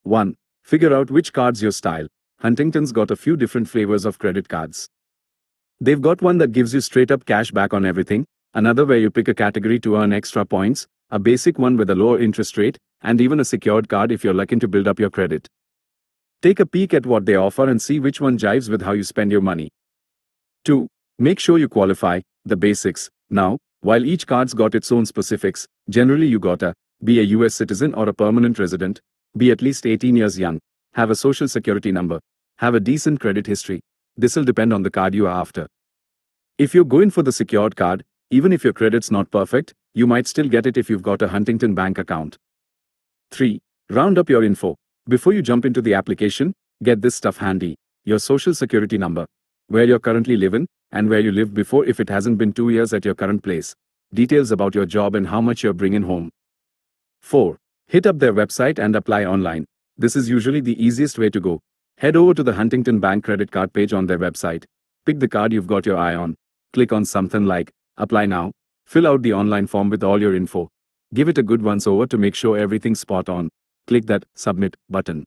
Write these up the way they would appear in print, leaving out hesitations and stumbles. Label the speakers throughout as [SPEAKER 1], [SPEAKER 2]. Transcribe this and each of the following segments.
[SPEAKER 1] 1. Figure out which card's your style. Huntington's got a few different flavors of credit cards. They've got one that gives you straight up cash back on everything, another where you pick a category to earn extra points, a basic one with a lower interest rate, and even a secured card if you're looking to build up your credit. Take a peek at what they offer and see which one jives with how you spend your money. 2. Make sure you qualify, the basics. Now, while each card's got its own specifics, generally you gotta be a US citizen or a permanent resident, be at least 18 years young, have a social security number, have a decent credit history. This'll depend on the card you are after. If you're going for the secured card, even if your credit's not perfect, you might still get it if you've got a Huntington bank account. 3. Round up your info. Before you jump into the application, get this stuff handy. Your social security number, where you're currently living, and where you lived before if it hasn't been 2 years at your current place. Details about your job and how much you're bringing home. 4. Hit up their website and apply online. This is usually the easiest way to go. Head over to the Huntington Bank credit card page on their website. Pick the card you've got your eye on. Click on something like Apply Now. Fill out the online form with all your info. Give it a good once over to make sure everything's spot on. Click that Submit button.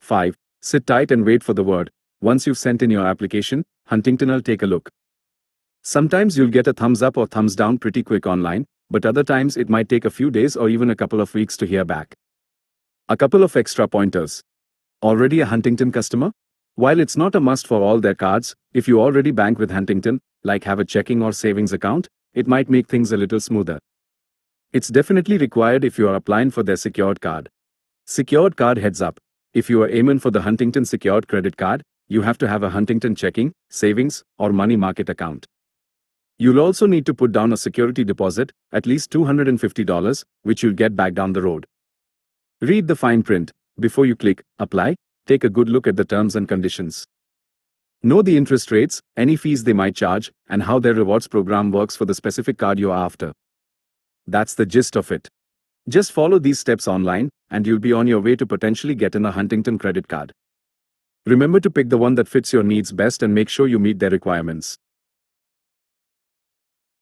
[SPEAKER 1] 5. Sit tight and wait for the word. Once you've sent in your application, Huntington will take a look. Sometimes you'll get a thumbs up or thumbs down pretty quick online, but other times it might take a few days or even a couple of weeks to hear back. A couple of extra pointers. Already a Huntington customer? While it's not a must for all their cards, if you already bank with Huntington, like have a checking or savings account, it might make things a little smoother. It's definitely required if you are applying for their secured card. Secured card heads up. If you are aiming for the Huntington secured credit card, you have to have a Huntington checking, savings, or money market account. You'll also need to put down a security deposit, at least $250, which you'll get back down the road. Read the fine print. Before you click Apply, take a good look at the terms and conditions. Know the interest rates, any fees they might charge, and how their rewards program works for the specific card you're after. That's the gist of it. Just follow these steps online, and you'll be on your way to potentially getting a Huntington credit card. Remember to pick the one that fits your needs best and make sure you meet their requirements.